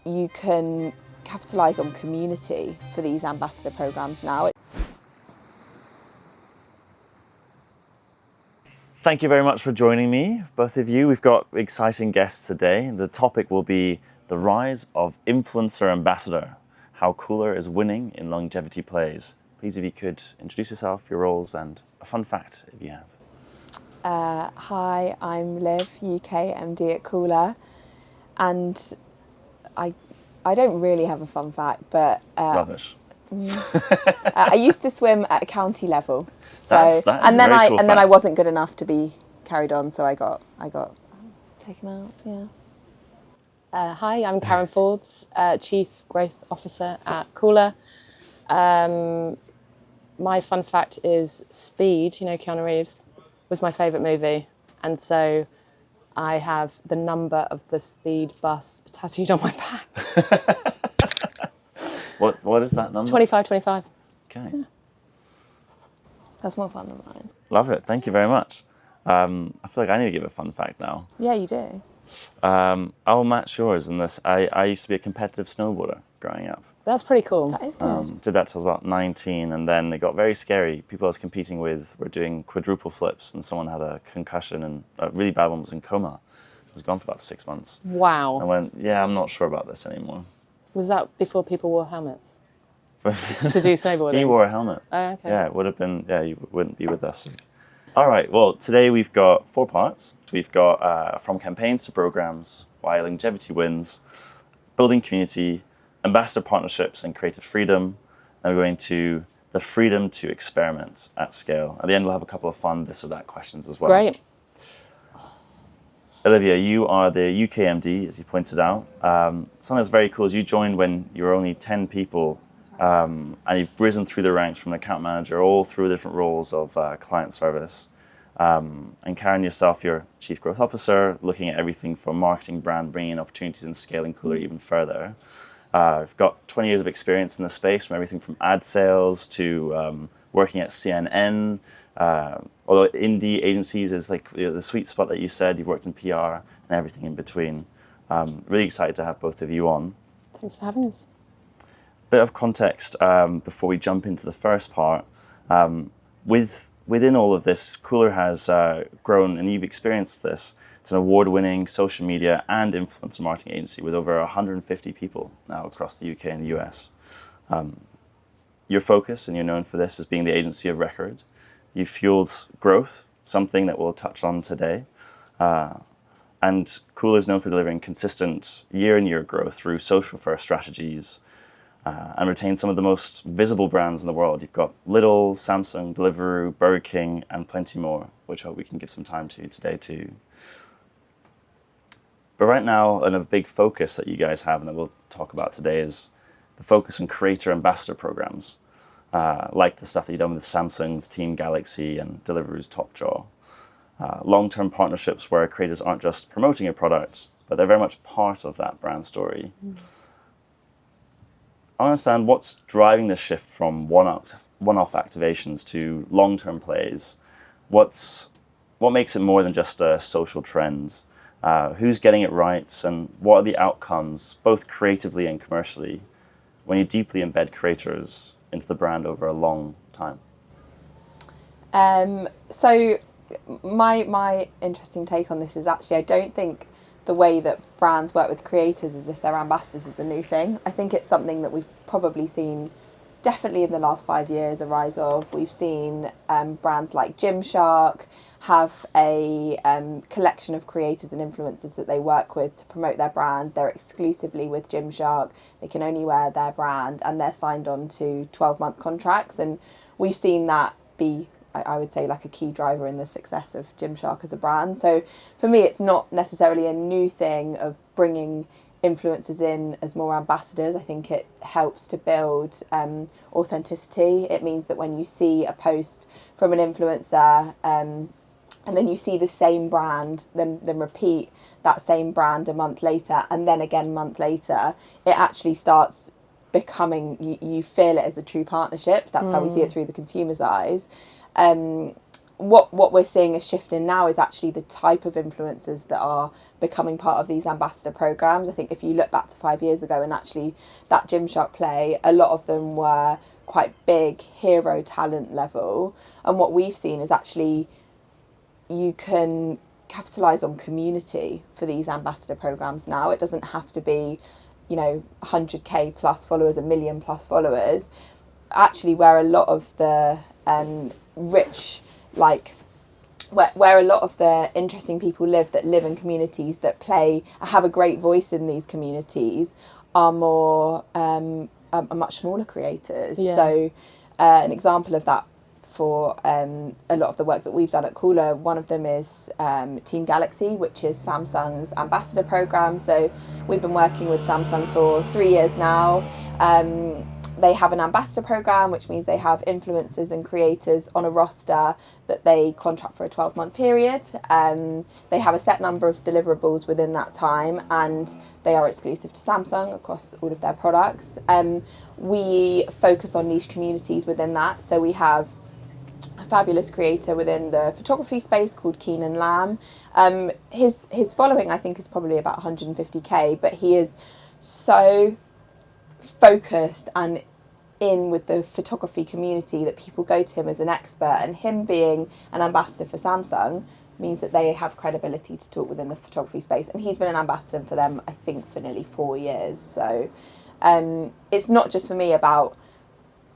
you can capitalise on community for these ambassador programmes now. Thank you very much for joining me, both of you. We've got exciting guests today. The topic will be the rise of influencer ambassador, how Coolr is winning in longevity plays. Please, if you could introduce yourself, your roles, and a fun fact if you have. Hi, I'm Liv, UK MD at Coolr, and I don't really have a fun fact, but Rubbish. I used to swim at a county level. So, That is and a then very cool then I fact. wasn't good enough to be carried on, so I got taken out. Yeah. Hi, I'm Karen Forbes, Chief Growth Officer at Coolr. My fun fact is Speed, you know, Keanu Reeves, was my favourite movie. And so I have the number of the Speed bus tattooed on my back. What is that number? 2525. Okay. Yeah. That's more fun than mine. Love it. Thank you very much. I feel like I need to give a fun fact now. Yeah, you do. I'll match yours in this. I used to be a competitive snowboarder growing up. That's pretty cool. That is good. Did that till I was about 19, and then it got very scary. People I was competing with were doing quadruple flips, and someone had a concussion, and a really bad one was in coma. It was gone for about 6 months. Wow. I went, yeah, I'm not sure about this anymore. Was that before people wore helmets to do snowboarding? He wore a helmet. Oh, okay. Yeah, it would have been, yeah, you wouldn't be with us. All right, well, today we've got 4 parts. We've got from campaigns to programs, why longevity wins, building community, ambassador partnerships and creative freedom. Then we're going to the freedom to experiment at scale. At the end, we'll have a couple of fun this or that questions as well. Great. Olivia, you are the UK MD, as you pointed out. Something that's very cool is you joined when you were only 10 people, and you've risen through the ranks from an account manager all through the different roles of client service. And Karen, yourself, you're Chief Growth Officer, looking at everything from marketing, brand, bringing in opportunities and scaling Coolr even further. I've got 20 years of experience in the space, from everything from ad sales to working at CNN. Although indie agencies is like the sweet spot that you said, you've worked in PR and everything in between. Really excited to have both of you on. Thanks for having us. Bit of context before we jump into the first part. Within all of this, Coolr has grown, and you've experienced this. It's an award-winning social media and influencer marketing agency with over 150 people now across the UK and the US. Your focus, and you're known for this, as being the agency of record. You've fueled growth, something that we'll touch on today. And Coolr is known for delivering consistent year-on-year growth through social-first strategies and retain some of the most visible brands in the world. You've got Lidl, Samsung, Deliveroo, Burger King, and plenty more, which I hope we can give some time to today too. But right now, and a big focus that you guys have and that we'll talk about today is the focus on creator ambassador programs, like the stuff that you've done with Samsung's Team Galaxy and Deliveroo's TopJaw. Long-term partnerships where creators aren't just promoting a product, but they're very much part of that brand story. I understand what's driving the shift from one-off activations to long-term plays. What makes it more than just a social trend? Who's getting it right, and what are the outcomes, both creatively and commercially, when you deeply embed creators into the brand over a long time? So my interesting take on this is actually I don't think the way that brands work with creators as if they're ambassadors is a new thing. I think it's something that we've probably seen definitely in the last 5 years a rise of. We've seen brands like Gymshark have a collection of creators and influencers that they work with to promote their brand. They're exclusively with Gymshark. They can only wear their brand, and they're signed on to 12-month contracts. And we've seen that be, I would say, like a key driver in the success of Gymshark as a brand. So for me, it's not necessarily a new thing of bringing influencers in as more ambassadors. I think it helps to build authenticity. It means that when you see a post from an influencer and then you see the same brand, then repeat that same brand a month later, and then again a month later, it actually starts becoming, you feel it as a true partnership. That's how we see it through the consumer's eyes. what we're seeing a shift in now is actually the type of influencers that are becoming part of these ambassador programs. I think if you look back to 5 years ago and actually that Gymshark play, a lot of them were quite big hero talent level. And what we've seen is actually you can capitalise on community for these ambassador programs now. It doesn't have to be, 100k plus followers, 1 million plus followers. Actually, where a lot of the rich, where a lot of the interesting people that live in communities that have a great voice in these communities, are are much smaller creators. Yeah. So an example of that for a lot of the work that we've done at Coolr, one of them is Team Galaxy, which is Samsung's ambassador program. So we've been working with Samsung for 3 years now. They have an ambassador program, which means they have influencers and creators on a roster that they contract for a 12-month period. They have a set number of deliverables within that time, and they are exclusive to Samsung across all of their products. We focus on niche communities within that. So we have a fabulous creator within the photography space called Keen and Lamb. His following, I think, is probably about 150k, but he is so focused and in with the photography community that people go to him as an expert, and him being an ambassador for Samsung means that they have credibility to talk within the photography space, and he's been an ambassador for them, I think, for nearly 4 years. So it's not just for me about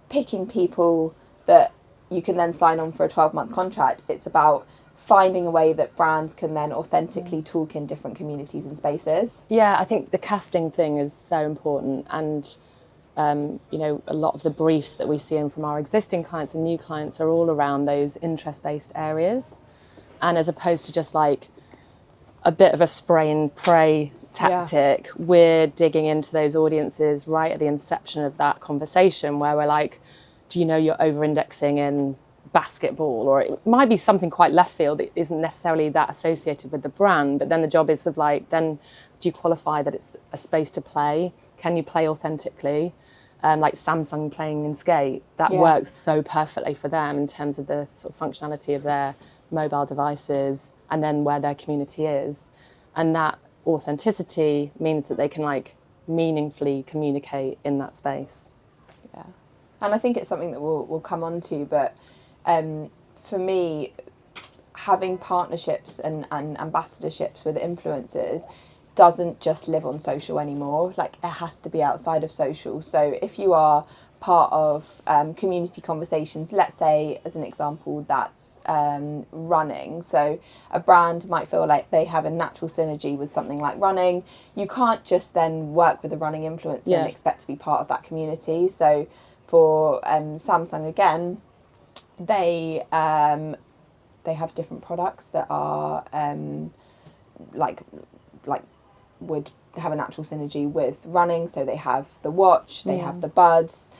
picking people that you can then sign on for a 12-month contract. It's about finding a way that brands can then authentically talk in different communities and spaces. Yeah, I think the casting thing is so important, and a lot of the briefs that we see in from our existing clients and new clients are all around those interest-based areas, and as opposed to just like a bit of a spray and pray tactic, we're digging into those audiences right at the inception of that conversation, where we're like, do you know you're over-indexing in basketball? Or it might be something quite left field that isn't necessarily that associated with the brand, but then the job is of like, then do you qualify that it's a space to play? Can you play authentically? Like Samsung playing in skate, that works so perfectly for them in terms of the sort of functionality of their mobile devices and then where their community is. And that authenticity means that they can like meaningfully communicate in that space. Yeah. And I think it's something that we'll come on to, but for me, having partnerships and ambassadorships with influencers doesn't just live on social anymore. Like, it has to be outside of social. So if you are part of community conversations, let's say, as an example, that's running. So a brand might feel like they have a natural synergy with something like running. You can't just then work with a running influencer and expect to be part of that community. So for Samsung, again, they have different products that are like would have a natural synergy with running. So they have the watch, they have the buds.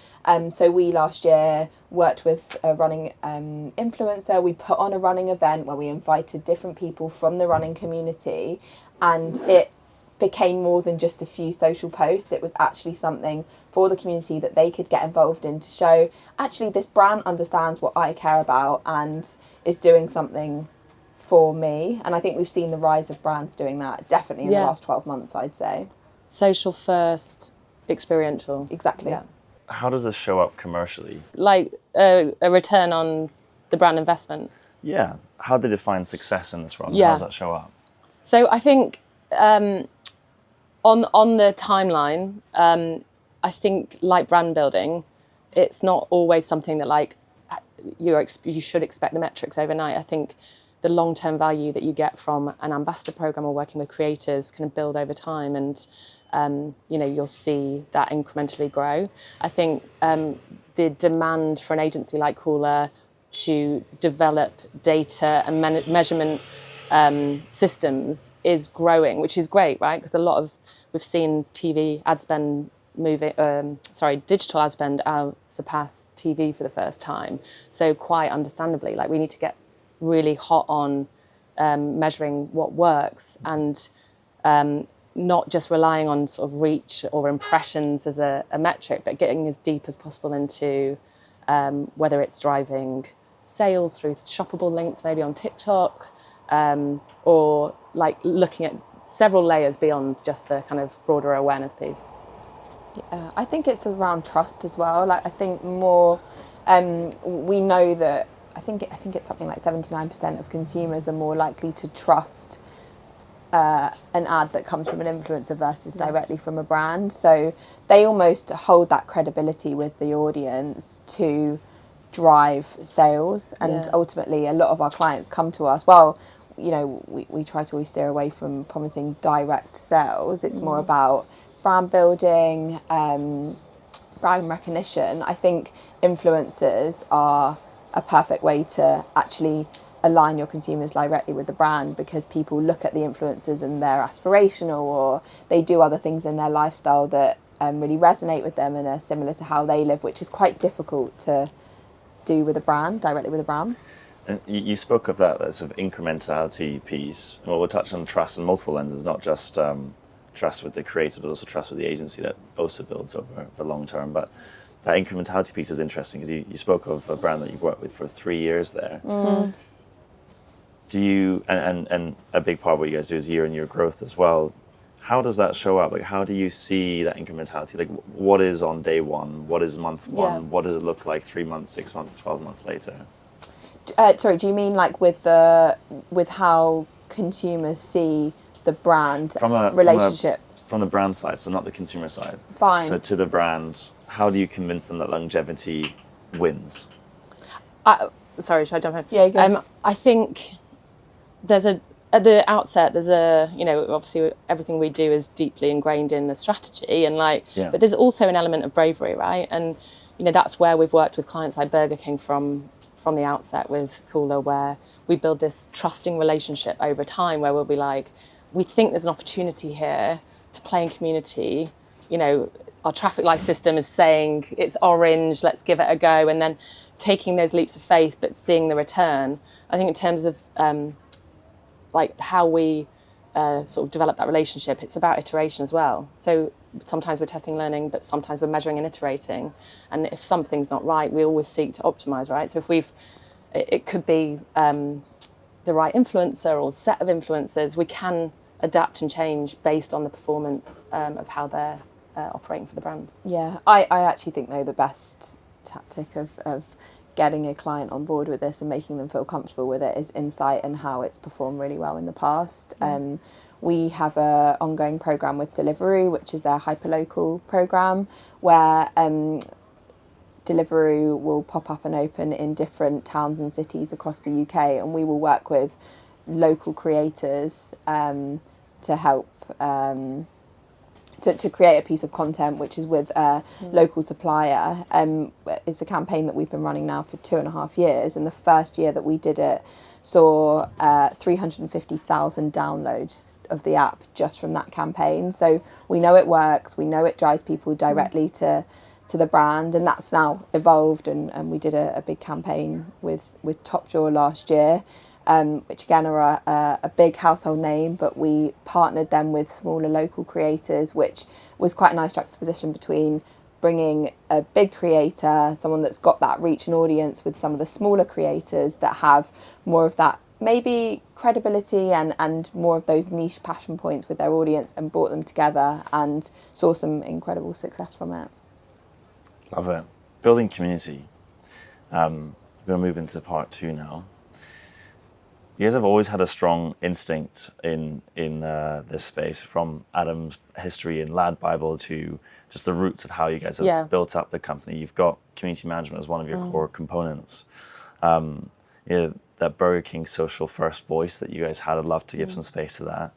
So we last year worked with a running influencer. We put on a running event where we invited different people from the running community, and it became more than just a few social posts. It was actually something for the community that they could get involved in to show, actually, this brand understands what I care about and is doing something for me. And I think we've seen the rise of brands doing that definitely in the last 12 months, I'd say. Social first, experiential. Exactly. Yeah. How does this show up commercially? Like a return on the brand investment. Yeah. How do they define success in this role? Yeah. How does that show up? So I think on the timeline, I think like brand building, it's not always something that like you should expect the metrics overnight. I think the long-term value that you get from an ambassador program or working with creators can build over time, and you'll see that incrementally grow. I think the demand for an agency like Coolr to develop data and measurement systems is growing, which is great, right? Because we've seen TV ad spend digital ad spend surpass TV for the first time. So quite understandably, like, we need to get really hot on measuring what works, and not just relying on sort of reach or impressions as a metric, but getting as deep as possible into whether it's driving sales through shoppable links, maybe on TikTok, or like looking at several layers beyond just the kind of broader awareness piece. I think it's around trust as well. Like, I think more, we know that, I think it's something like 79% of consumers are more likely to trust an ad that comes from an influencer versus directly from a brand. So they almost hold that credibility with the audience to drive sales. And ultimately, a lot of our clients come to us, well, you know, we try to always steer away from promising direct sales. It's more about brand building, brand recognition. I think influencers are a perfect way to actually align your consumers directly with the brand, because people look at the influencers and they're aspirational, or they do other things in their lifestyle that really resonate with them and are similar to how they live, which is quite difficult to do with a brand, directly with a brand. And you spoke of that sort of incrementality piece. Well, we'll touch on trust in multiple lenses, not just trust with the creator, but also trust with the agency that also builds over the long term. But that incrementality piece is interesting, because you spoke of a brand that you've worked with for 3 years there. Do you, and a big part of what you guys do is year-on-year growth as well. How does that show up? Like, how do you see that incrementality? Like, what is on day one? What is month one? Yeah. What does it look like 3 months, 6 months, 12 months later? Sorry, do you mean like with how consumers see the brand relationship? From the brand side, so not the consumer side. Fine. So to the brand, how do you convince them that longevity wins? Sorry, should I jump in? Yeah, go. I think there's at the outset, you know, obviously everything we do is deeply ingrained in the strategy, and but there's also an element of bravery, right? And, you know, that's where we've worked with clients like Burger King from the outset with Coolr, where we build this trusting relationship over time, where we'll be like, we think there's an opportunity here to play in community. You know, our traffic light system is saying it's orange, let's give it a go, and then taking those leaps of faith, but seeing the return. I think in terms of like how we sort of develop that relationship, it's about iteration as well. So sometimes we're testing, learning, but sometimes we're measuring and iterating. And if something's not right, we always seek to optimize, right? So if it could be the right influencer or set of influencers, we can adapt and change based on the performance of how they're operating for the brand. Yeah, I actually think, though, the best tactic of getting a client on board with this and making them feel comfortable with it is insight and how it's performed really well in the past. We have an ongoing program with Deliveroo, which is their hyperlocal program, where Deliveroo will pop up and open in different towns and cities across the UK, and we will work with local creators to help to create a piece of content which is with a local supplier. It's a campaign that we've been running now for 2.5 years, and the first year that we did it saw 350,000 downloads of the app just from that campaign. So we know it works, we know it drives people directly to the brand, and that's now evolved, and we did a big campaign with Top Jaw last year, which again are a big household name, but we partnered them with smaller local creators, which was quite a nice juxtaposition between bringing a big creator, someone that's got that reach and audience, with some of the smaller creators that have more of that maybe credibility and more of those niche passion points with their audience, and brought them together and saw some incredible success from it. Love it. Building community. We're going to move into part 2 now. You guys have always had a strong instinct in this space, from Adam's history in Lad Bible to just the roots of how you guys have built up the company. You've got community management as one of your core components. That Burger King social first voice that you guys had, I'd love to give some space to that.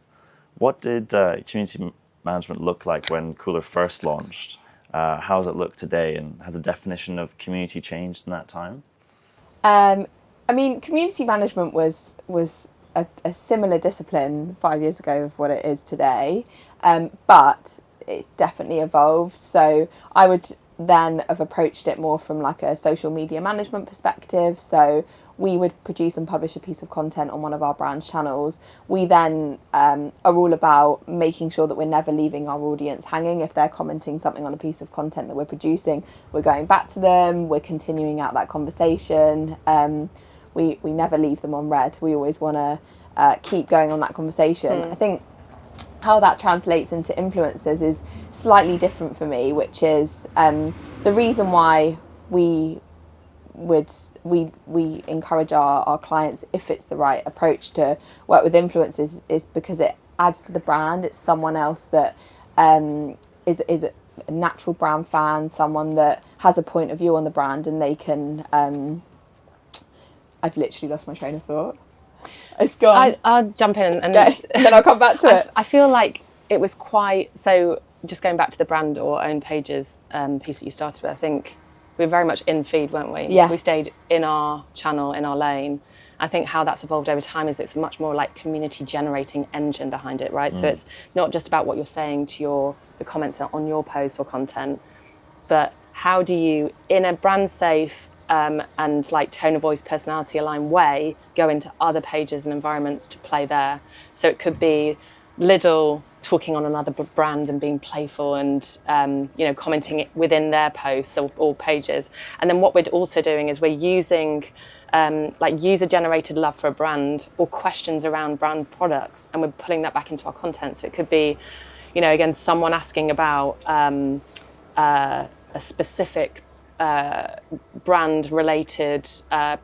What did community management look like when Coolr first launched? How does it look today, and has the definition of community changed in that time? I mean, community management was a similar discipline 5 years ago of what it is today, but it definitely evolved. So I would then have approached it more from like a social media management perspective. So we would produce and publish a piece of content on one of our brand's channels. We then are all about making sure that we're never leaving our audience hanging. If they're commenting something on a piece of content that we're producing, we're going back to them, we're continuing out that conversation. We never leave them on red. We always want to keep going on that conversation. I think how that translates into influencers is slightly different for me, which is the reason why we encourage our clients, if it's the right approach to work with influencers, is because it adds to the brand. It's someone else that is a natural brand fan, someone that has a point of view on the brand, and they can I've literally lost my train of thought. It's gone. I'll jump in and then I'll come back to it. I feel like it was quite, so just going back to the brand or own pages piece that you started with, I think we were very much in feed, weren't we? Yeah. We stayed in our channel, in our lane. I think how that's evolved over time is it's much more like community generating engine behind it, right? So it's not just about what you're saying to the comments on your posts or content, but how do you, in a brand safe and like tone of voice, personality aligned way, go into other pages and environments to play there. So it could be Lidl talking on another brand and being playful and commenting it within their posts or pages. And then what we're also doing is we're using like user generated love for a brand or questions around brand products, and we're pulling that back into our content. So it could be, again, someone asking about a specific brand related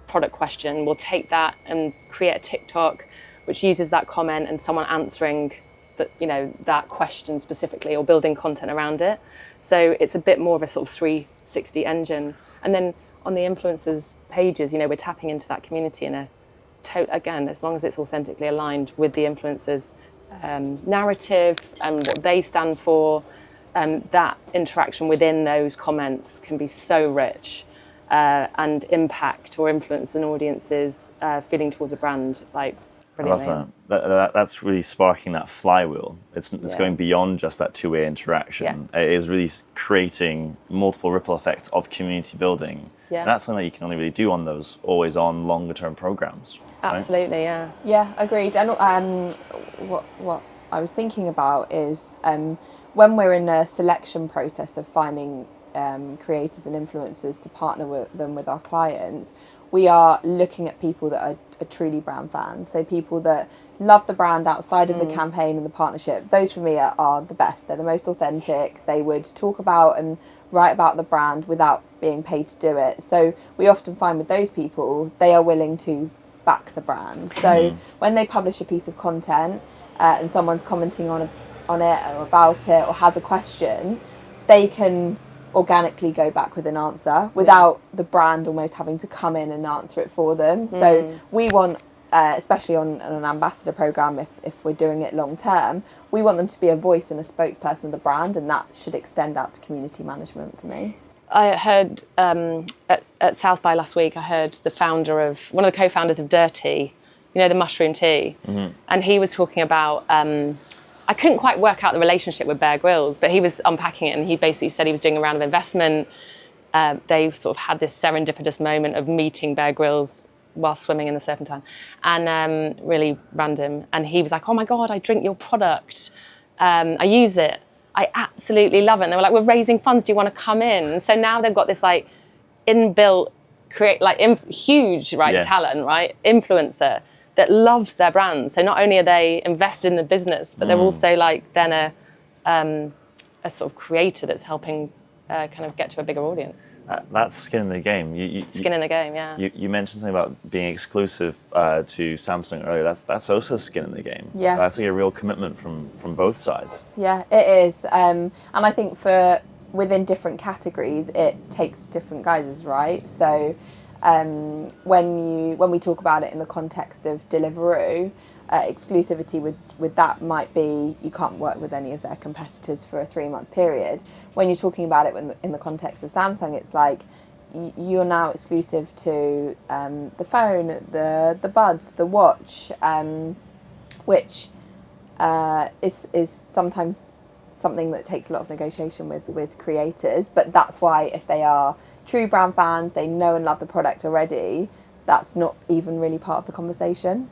product question. We'll take that and create a TikTok which uses that comment and someone answering that question specifically or building content around it. So it's a bit more of a sort of 360 engine. And then on the influencers pages, we're tapping into that community in a again, as long as it's authentically aligned with the influencers narrative and what they stand for. That interaction within those comments can be so rich and impact or influence an audience's feeling towards a brand like brilliantly. I love that. That's really sparking that flywheel. It's going beyond just that two-way interaction. It is really creating multiple ripple effects of community building. Yeah. And that's something that you can only really do on those always-on, longer-term programs. Absolutely, right? Yeah, agreed. And what I was thinking about is when we're in a selection process of finding creators and influencers to partner with them with our clients, we are looking at people that are truly brand fans. So people that love the brand outside of the campaign and the partnership. Those for me are the best. They're the most authentic. They would talk about and write about the brand without being paid to do it. So we often find with those people, they are willing to back the brand. So when they publish a piece of content and someone's commenting on it or about it or has a question, they can organically go back with an answer without the brand almost having to come in and answer it for them. So we want, especially on an ambassador program, if we're doing it long term, we want them to be a voice and a spokesperson of the brand, and that should extend out to community management for me. I heard at South by last week, I heard one of the co-founders of Dirty, the mushroom tea, and he was talking about I couldn't quite work out the relationship with Bear Grylls, but he was unpacking it, and he basically said he was doing a round of investment. They sort of had this serendipitous moment of meeting Bear Grylls while swimming in the Serpentine, and really random. And he was like, "Oh my God, I drink your product. I use it. I absolutely love it." And they were like, "We're raising funds. Do you want to come in?" And so now they've got this like inbuilt, huge talent, right, influencer that loves their brand. So not only are they invested in the business, but they're also like then a sort of creator that's helping kind of get to a bigger audience. That's skin in the game. Skin in the game, yeah. You mentioned something about being exclusive to Samsung earlier. That's also skin in the game. Yeah. That's like a real commitment from both sides. Yeah, it is. And I think within different categories, it takes different guises, right? So when we talk about it in the context of Deliveroo, exclusivity with that might be you can't work with any of their competitors for a 3-month period. When you're talking about it in the context of Samsung, it's like you're now exclusive to the phone, the buds, the watch, which is sometimes something that takes a lot of negotiation with creators. But that's why if they are true brand fans, they know and love the product already, that's not even really part of the conversation.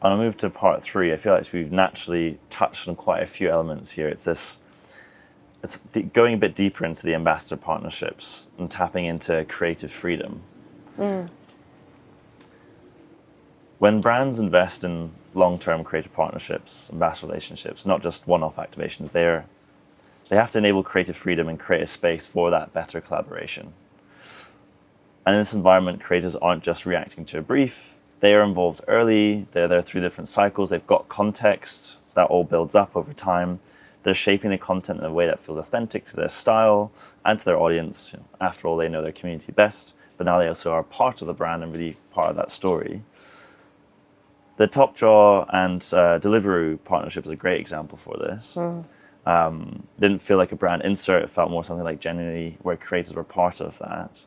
I'll move to part 3. I feel like we've naturally touched on quite a few elements here. It's going a bit deeper into the ambassador partnerships and tapping into creative freedom. When brands invest in long-term creative partnerships, ambassador relationships, not just one-off activations, they have to enable creative freedom and create a space for that better collaboration. And in this environment, creators aren't just reacting to a brief. They are involved early. They're there through different cycles. They've got context that all builds up over time. They're shaping the content in a way that feels authentic to their style and to their audience. After all, they know their community best, but now they also are part of the brand and really part of that story. The Top Jaw and Deliveroo partnership is a great example for this. Didn't feel like a brand insert. It felt more something like genuinely where creators were part of that.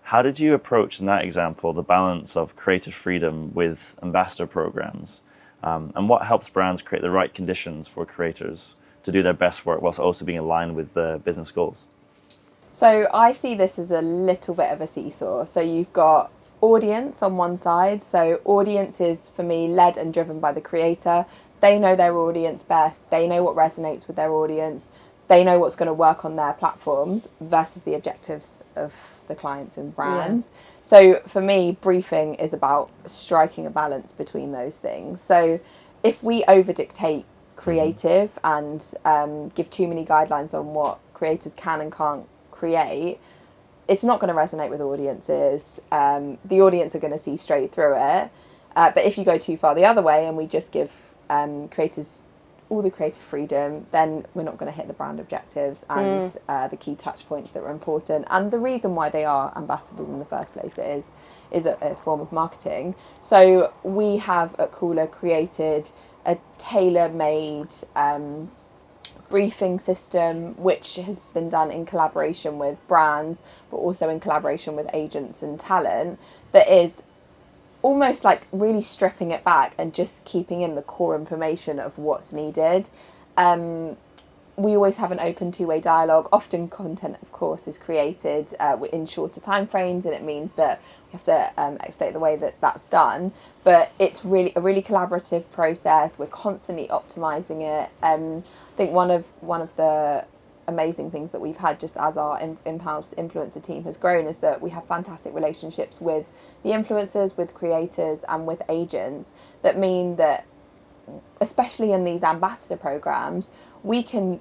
How did you approach in that example the balance of creative freedom with ambassador programs? And what helps brands create the right conditions for creators to do their best work whilst also being aligned with the business goals? So I see this as a little bit of a seesaw. So you've got audience on one side. So audience is, for me, led and driven by the creator. They know their audience best. They know what resonates with their audience. They know what's going to work on their platforms versus the objectives of the clients and brands. So for me, briefing is about striking a balance between those things. So if we over dictate creative and give too many guidelines on what creators can and can't create, it's not going to resonate with audiences. The audience are going to see straight through it. But if you go too far the other way and we just give creators all the creative freedom, then we're not going to hit the brand objectives and the key touch points that are important. And the reason why they are ambassadors in the first place is a form of marketing. So we have at Coolr created a tailor-made briefing system, which has been done in collaboration with brands, but also in collaboration with agents and talent, that is almost like really stripping it back and just keeping in the core information of what's needed. We always have an open two-way dialogue. Often content, of course, is created in shorter time frames, and it means that we have to expedite the way that that's done. But it's really a really collaborative process. We're constantly optimizing it. I think one of the amazing things that we've had just as our in-house influencer team has grown is that we have fantastic relationships with the influencers, with creators, and with agents that mean that, especially in these ambassador programs, we can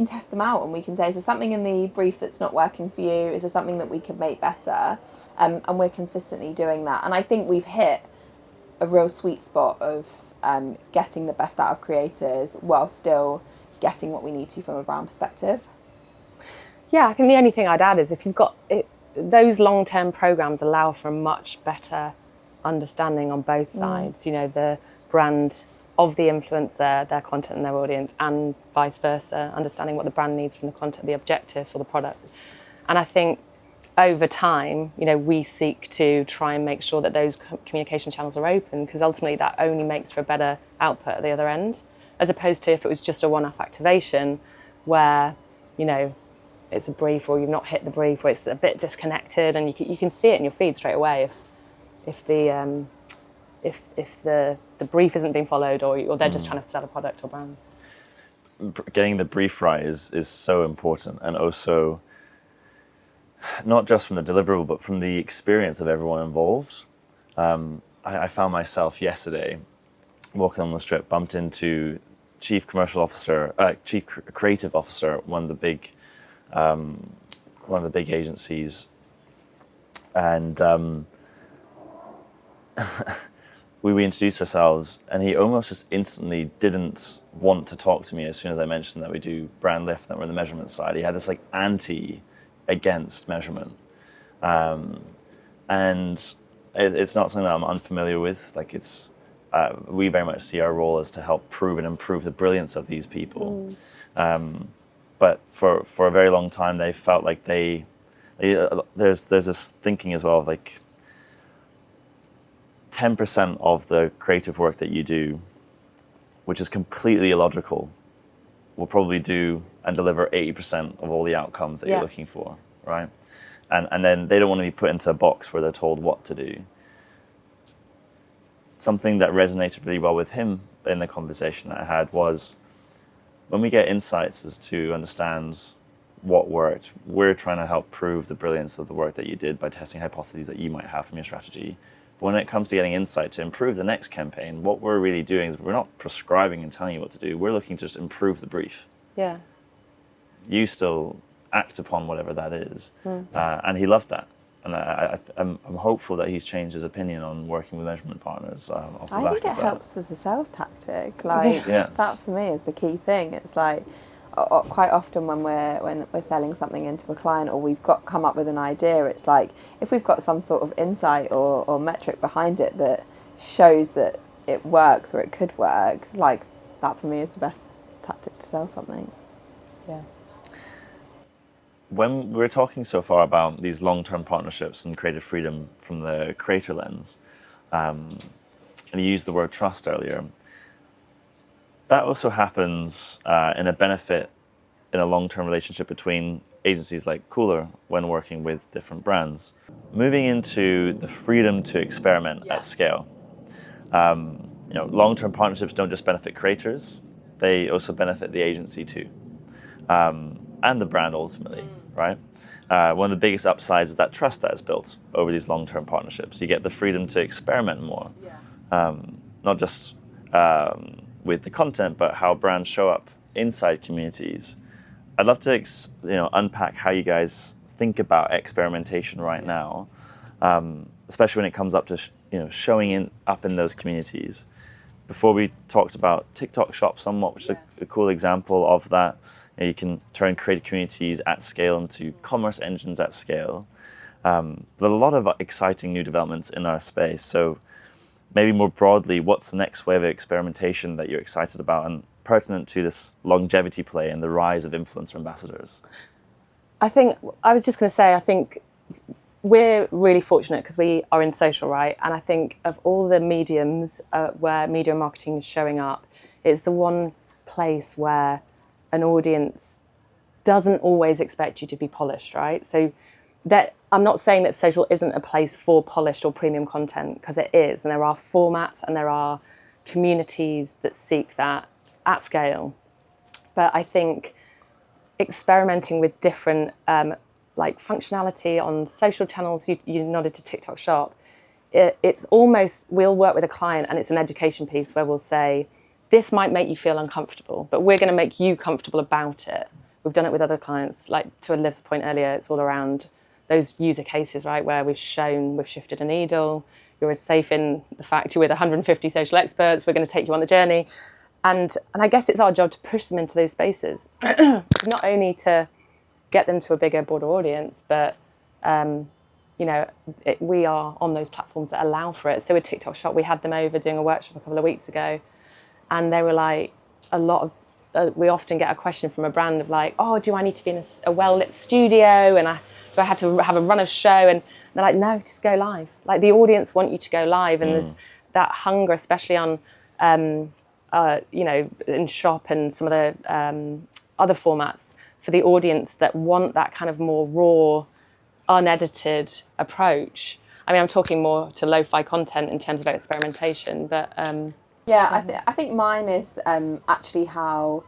test them out and we can say, is there something in the brief that's not working for you? Is there something that we could make better? And we're consistently doing that. And I think we've hit a real sweet spot of getting the best out of creators while still getting what we need to from a brand perspective. Yeah, I think the only thing I'd add is if you've got it, those long-term programs allow for a much better understanding on both sides. You know, the brand of the influencer, their content and their audience, and vice versa, understanding what the brand needs from the content, the objectives or the product. And I think over time, you know, we seek to try and make sure that those communication channels are open, because ultimately that only makes for a better output at the other end, as opposed to if it was just a one-off activation where, you know, it's a brief or you've not hit the brief or it's a bit disconnected, and you can see it in your feed straight away if the brief isn't being followed or they're just trying to sell a product or brand. Getting the brief right is so important, and also not just from the deliverable but from the experience of everyone involved. I found myself yesterday walking on the strip, bumped into chief creative officer, one of the big agencies, and we introduced ourselves, and he almost just instantly didn't want to talk to me as soon as I mentioned that we do brand lift, that we're on the measurement side. He had this like against measurement, and it's not something that I'm unfamiliar with. Like it's. We very much see our role as to help prove and improve the brilliance of these people. But for a very long time, they felt like there's this thinking as well of like 10% of the creative work that you do, which is completely illogical, will probably do and deliver 80% of all the outcomes that you're looking for, right? and then they don't want to be put into a box where they're told what to do. Something that resonated really well with him in the conversation that I had was, when we get insights as to understand what worked, we're trying to help prove the brilliance of the work that you did by testing hypotheses that you might have from your strategy. But when it comes to getting insight to improve the next campaign, what we're really doing is we're not prescribing and telling you what to do. We're looking to just improve the brief. Yeah. You still act upon whatever that is. And he loved that. And I'm hopeful that he's changed his opinion on working with measurement partners off the back I think of it that. helps as a sales tactic. Like Yeah. that for me is the key thing. It's like quite often when we're selling something into a client or we've come up with an idea, it's like if we've got some sort of insight or metric behind it that shows that it works or it could work, like that for me is the best tactic to sell something. Yeah. When we're talking so far about these long-term partnerships and creative freedom from the creator lens, and you used the word trust earlier, that also happens in a benefit in a long-term relationship between agencies like Coolr when working with different brands. Moving into the freedom to experiment at scale. Long-term partnerships don't just benefit creators, they also benefit the agency too. And the brand ultimately, right? One of the biggest upsides is that trust that is built over these long-term partnerships. You get the freedom to experiment more, not just with the content, but how brands show up inside communities. I'd love to unpack how you guys think about experimentation right now, especially when it comes up to showing up in those communities. Before we talked about TikTok Shop somewhat, which is a cool example of that. You can turn creative communities at scale into commerce engines at scale. There's a lot of exciting new developments in our space. So maybe more broadly, what's the next wave of experimentation that you're excited about and pertinent to this longevity play and the rise of influencer ambassadors? I think we're really fortunate because we are in social, right? And I think of all the mediums where media marketing is showing up, it's the one place where an audience doesn't always expect you to be polished, right? So that I'm not saying that social isn't a place for polished or premium content, because it is, and there are formats and there are communities that seek that at scale. But I think experimenting with different like functionality on social channels, you nodded to TikTok Shop, it's almost, we'll work with a client and it's an education piece where we'll say, this might make you feel uncomfortable, but we're going to make you comfortable about it. We've done it with other clients, like to Oliv's point earlier, it's all around those user cases, right, where we've shifted a needle, you're as safe in the fact you're with 150 social experts, we're going to take you on the journey. And I guess it's our job to push them into those spaces, not only to get them to a bigger, broader audience, but we are on those platforms that allow for it. So with TikTok Shop, we had them over doing a workshop a couple of weeks ago, and they were like, we often get a question from a brand of like, oh, do I need to be in a well-lit studio, and do I have to have a run of show? And they're like, no, just go live. Like the audience want you to go live, and there's that hunger, especially on, in Shop and some of the other formats, for the audience that want that kind of more raw, unedited approach. I mean, I'm talking more to lo-fi content in terms of experimentation, but I think mine is actually how,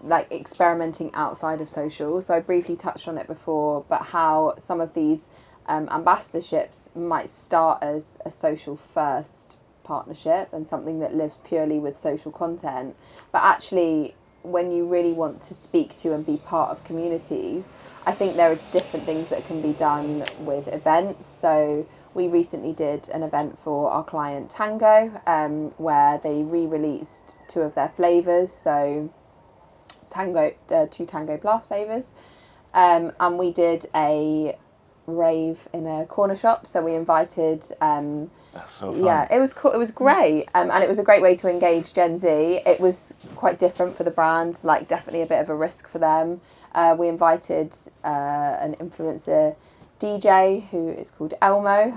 like, experimenting outside of social. So I briefly touched on it before, but how some of these ambassadorships might start as a social first partnership and something that lives purely with social content, but actually when you really want to speak to and be part of communities, I think there are different things that can be done with events. So we recently did an event for our client Tango, where they re-released 2 of their flavours, so two Tango Blast flavours, and we did a rave in a corner shop. So we invited That's so fun. yeah, it was cool. It was great, and it was a great way to engage Gen Z. It was quite different for the brand, like definitely a bit of a risk for them. We invited an influencer DJ who is called Elmo,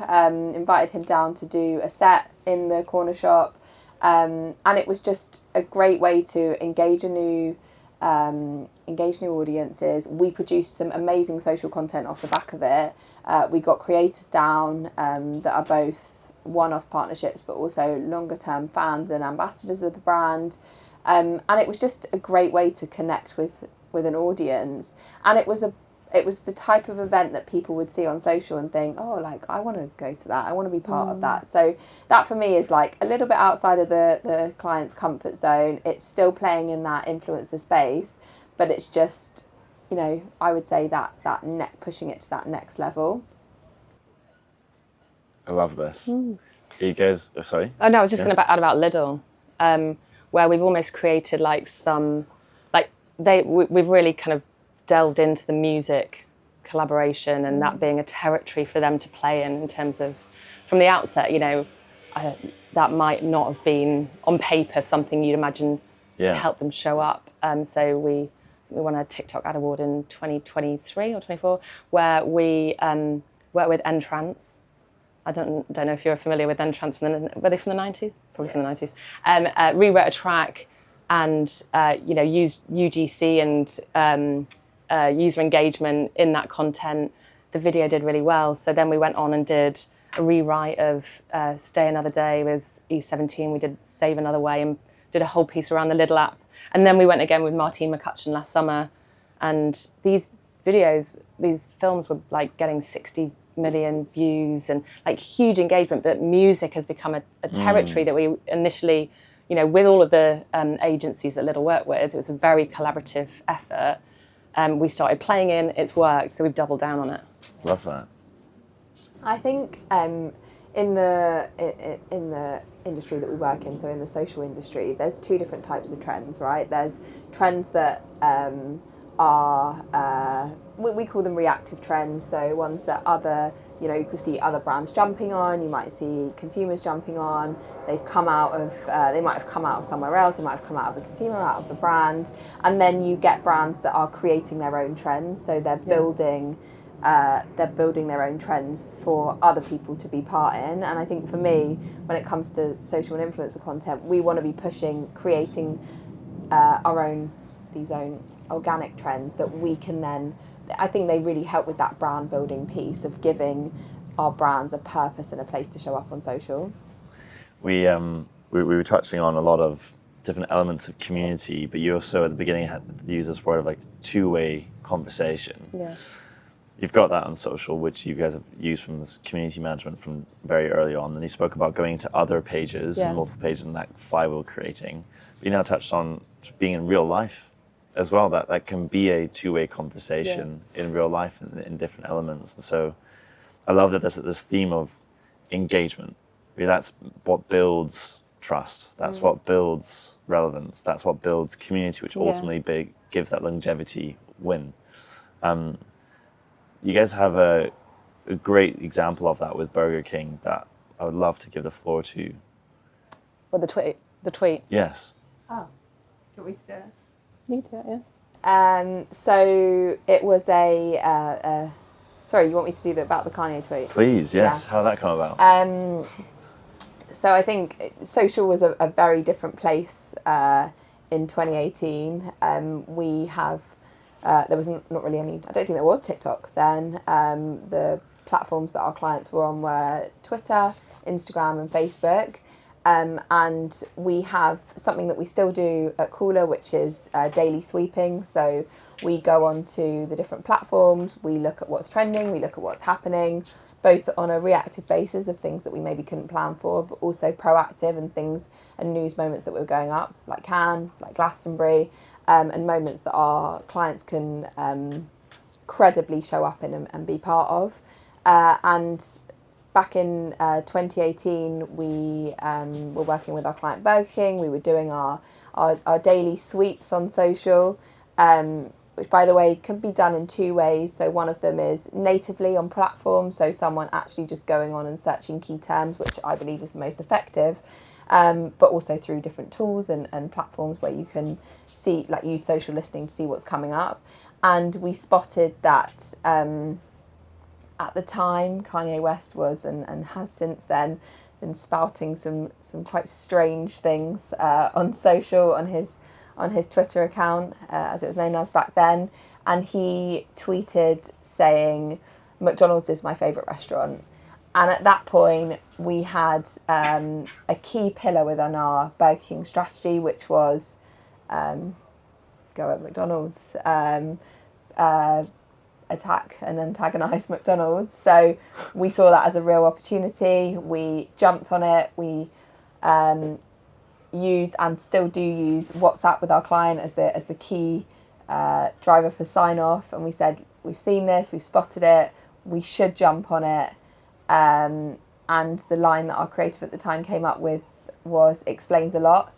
invited him down to do a set in the corner shop, and it was just a great way to engage a new engage new audiences. We produced some amazing social content off the back of it. We got creators down that are both one-off partnerships but also longer-term fans and ambassadors of the brand. And it was just a great way to connect with an audience. And it was the type of event that people would see on social and think, oh, like, I want to go to that. I want to be part of that. So that for me is like a little bit outside of the client's comfort zone. It's still playing in that influencer space, but it's just, you know, I would say that pushing it to that next level. I love this. You guys, oh, sorry? Oh, no, I was just going to add about Lidl, where we've almost created like some, like we've really kind of delved into the music collaboration and that being a territory for them to play in terms of, from the outset, you know, that might not have been on paper something you'd imagine to help them show up. So we won a TikTok ad award in 2023 or 24, where we worked with Entrance. I don't know if you're familiar with Entrance. Were they from the 90s? Probably from the 90s. Rewrote a track and you know, used UGC and user engagement in that content. The video did really well. So then we went on and did a rewrite of Stay Another Day with E17. We did Save Another Way and did a whole piece around the Lidl app. And then we went again with Martine McCutcheon last summer. And these videos, these films were like getting 60 million views and like huge engagement. But music has become a territory that we initially, you know, with all of the agencies that Lidl work with, it was a very collaborative effort. We started playing in, it's worked, so we've doubled down on it. Love that. I think in the industry that we work in, so in the social industry, there's two different types of trends, right? There's trends that are we call them reactive trends, so ones that you could see other brands jumping on, you might see consumers jumping on, they might have come out of somewhere else, they might have come out of the consumer, out of the brand, and then you get brands that are creating their own trends, so they're building their own trends for other people to be part in. And I think for me, when it comes to social and influencer content, we want to be creating these own organic trends that we can then, I think they really help with that brand building piece of giving our brands a purpose and a place to show up on social. We were touching on a lot of different elements of community, but you also at the beginning had to use this word of like two-way conversation. Yeah. You've got that on social, which you guys have used from this community management from very early on. And you spoke about going to other pages and multiple pages and that flywheel creating. But you now touched on being in real life as well, that can be a two-way conversation in real life in different elements. And so I love that there's this theme of engagement. I mean, that's what builds trust. That's what builds relevance. That's what builds community, which ultimately gives that longevity win. You guys have a great example of that with Burger King that I would love to give the floor to. Well, the tweet. Yes. Oh, can we do it? You do it, yeah. So it was sorry, you want me to do that about the Kanye tweet? Please, yes. Yeah. How did that come about? So I think social was a very different place in 2018. We have, there was not really any, I don't think there was TikTok then. The platforms that our clients were on were Twitter, Instagram and Facebook. And we have something that we still do at Coolr, which is daily sweeping. So we go onto the different platforms, we look at what's trending, we look at what's happening, both on a reactive basis of things that we maybe couldn't plan for, but also proactive and things and news moments that were going up, like Cannes, like Glastonbury, and moments that our clients can credibly show up in and be part of. And back in 2018, we were working with our client Burger King. We were doing our daily sweeps on social, which, by the way, can be done in two ways. So one of them is natively on platforms, so someone actually just going on and searching key terms, which I believe is the most effective, but also through different tools and platforms where you can see, like, use social listening to see what's coming up. And we spotted that at the time, Kanye West was and has since then been spouting some quite strange things on social, on on his Twitter account, as it was known as back then, and he tweeted saying, "McDonald's is my favourite restaurant." And at that point, we had a key pillar within our Burger King strategy, which was go at McDonald's, attack and antagonise McDonald's. So we saw that as a real opportunity. We jumped on it. We used and still do use WhatsApp with our client as the key driver for sign off. And we said, we've seen this, we've spotted it, we should jump on it. And the line that our creative at the time came up with was "explains a lot."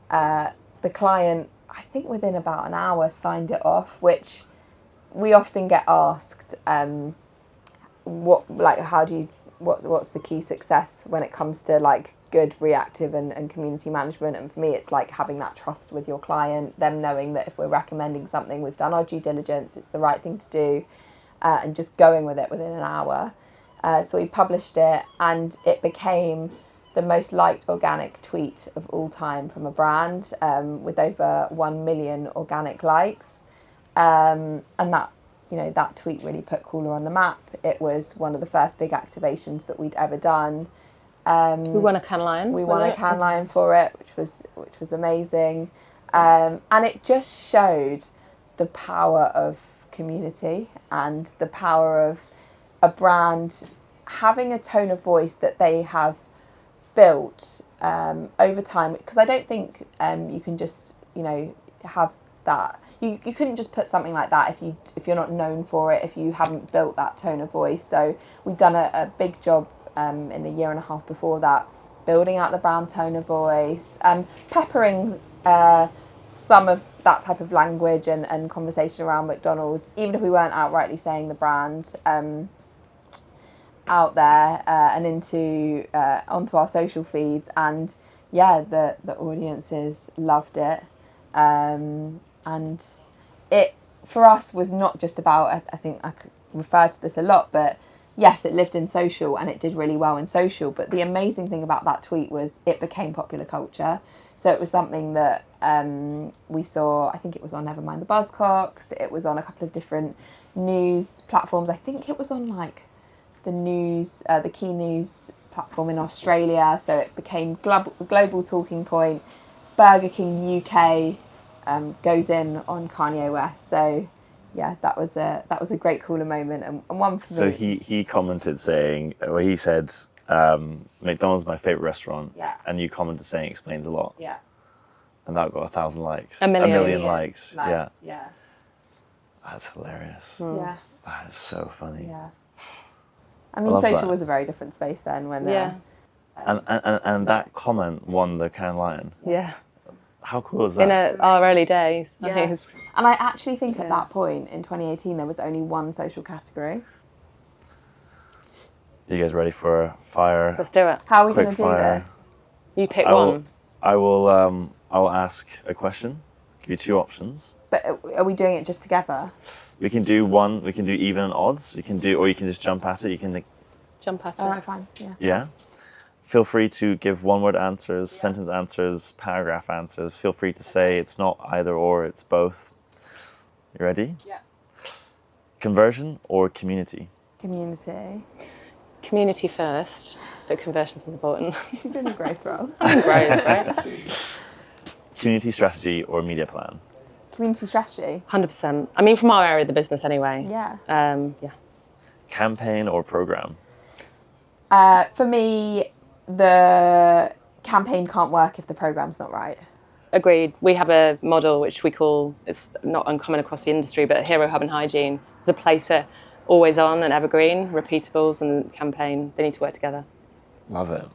The client, I think within about an hour, signed it off, which we often get asked, what's the key success when it comes to like good reactive and community management? And for me, it's like having that trust with your client, them knowing that if we're recommending something, we've done our due diligence, it's the right thing to do, and just going with it within an hour. So we published it, and it became the most liked organic tweet of all time from a brand, with over 1 million organic likes. And that tweet really put Coolr on the map. It was one of the first big activations that we'd ever done. We won a Cannes Lion. We won a Cannes Lion for it, which was amazing. And it just showed the power of community and the power of a brand having a tone of voice that they have built over time. Because I don't think you can just have that. You couldn't just put something like that if you're not known for it, if you haven't built that tone of voice. So we've done a big job in a year and a half before that, building out the brand tone of voice, peppering some of that type of language and conversation around McDonald's, even if we weren't outrightly saying the brand, out there and onto our social feeds. And yeah, the audiences loved it. And it, for us, was not just about, I think I could refer to this a lot, but yes, it lived in social and it did really well in social. But the amazing thing about that tweet was it became popular culture. So it was something that we saw, I think it was on Nevermind the Buzzcocks, it was on a couple of different news platforms. I think it was on like the key news platform in Australia. So it became global talking point. Burger King UK goes in on Kanye West. So yeah, that was a great Coolr moment and one for me. So he commented saying, he said, McDonald's is my favourite restaurant. Yeah. And you commented saying "explains a lot." Yeah. And that got 1,000 likes. A million likes. Yeah. Yeah. That's hilarious. Yeah. That is so funny. Yeah. I mean, social was a very different space then when... And that comment won the Cannes Lion. Yeah. How cool is that? In our early days. Yeah. And I actually think at that point in 2018 there was only one social category. You guys ready for a fire? Let's do it. How are we going to do Quickfire. this? You pick one. I will ask a question. Give you two options. But are we doing it just together? We can do one. We can do even and odds. Or you can just jump at it. You can. Jump at it. All right, fine. Yeah. Yeah. Feel free to give one-word answers, sentence answers, paragraph answers. Feel free to say it's not either or, it's both. You ready? Yeah. Conversion or community? Community. Community first, but conversion's important. She's in a growth role. Great, right? Community strategy or media plan? Community strategy. 100%. I mean, from our area of the business anyway. Yeah. Yeah. Campaign or program? For me, the campaign can't work if the program's not right. Agreed. We have a model which we call, it's not uncommon across the industry, but Hero Hub and Hygiene. There's a place for always on and evergreen, repeatables and campaign. They need to work together. Love it.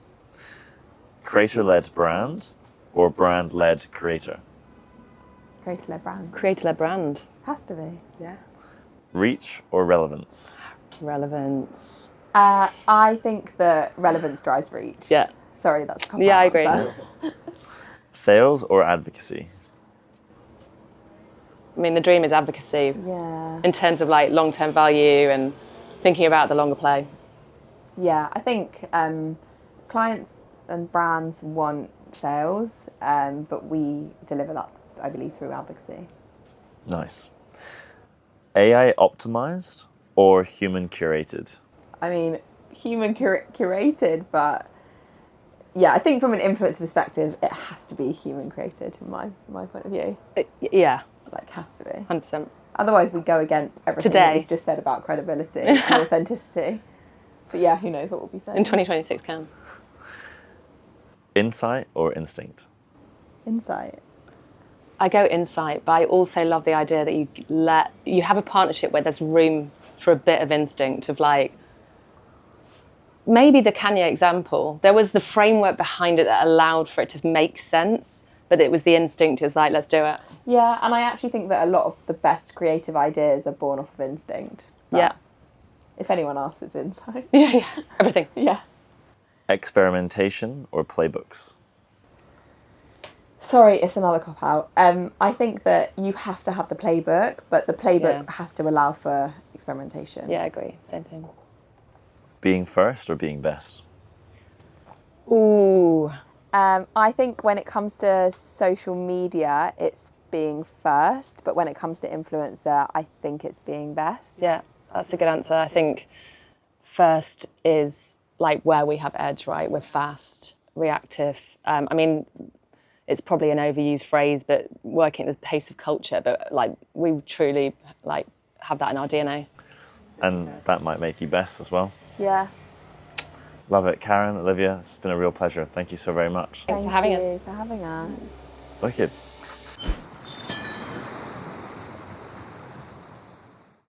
Creator-led brand or brand-led creator? Creator-led brand. Creator-led brand. Has to be. Yeah. Reach or relevance? Relevance. I think that relevance drives reach. Yeah. Sorry, that's a cop-out Yeah, I agree. answer. Sales or advocacy? I mean, the dream is advocacy. Yeah. In terms of like long-term value and thinking about the longer play. Yeah, I think clients and brands want sales, but we deliver that I believe through advocacy. Nice. AI optimized or human curated? I mean, human curated, but yeah, I think from an influence perspective, it has to be human created in my point of view. Yeah, Like, has to be. 100%. Otherwise, we go against everything that we've just said about credibility and authenticity. But yeah, who knows what we'll be saying. In 2026 can. Insight or instinct? Insight. I go insight, but I also love the idea that you have a partnership where there's room for a bit of instinct of like, maybe the Kanye example, there was the framework behind it that allowed for it to make sense, but it was the instinct, it was like, let's do it. Yeah, and I actually think that a lot of the best creative ideas are born off of instinct. But Yeah. if anyone asks, it's insight. Yeah, everything. Yeah. Experimentation or playbooks? Sorry, it's another cop-out. I think that you have to have the playbook, but the playbook has to allow for experimentation. Yeah, I agree. Same thing. Being first or being best? Ooh. I think when it comes to social media, it's being first, but when it comes to influencer, I think it's being best. Yeah, that's a good answer. I think first is like where we have edge, right? We're fast, reactive. I mean, it's probably an overused phrase, but working at the pace of culture, but like we truly like have that in our DNA. And that might make you best as well. Yeah. Love it. Karen, Olivia, it's been a real pleasure. Thank you so very much. Thanks for having us. Thank you for having us. Wicked.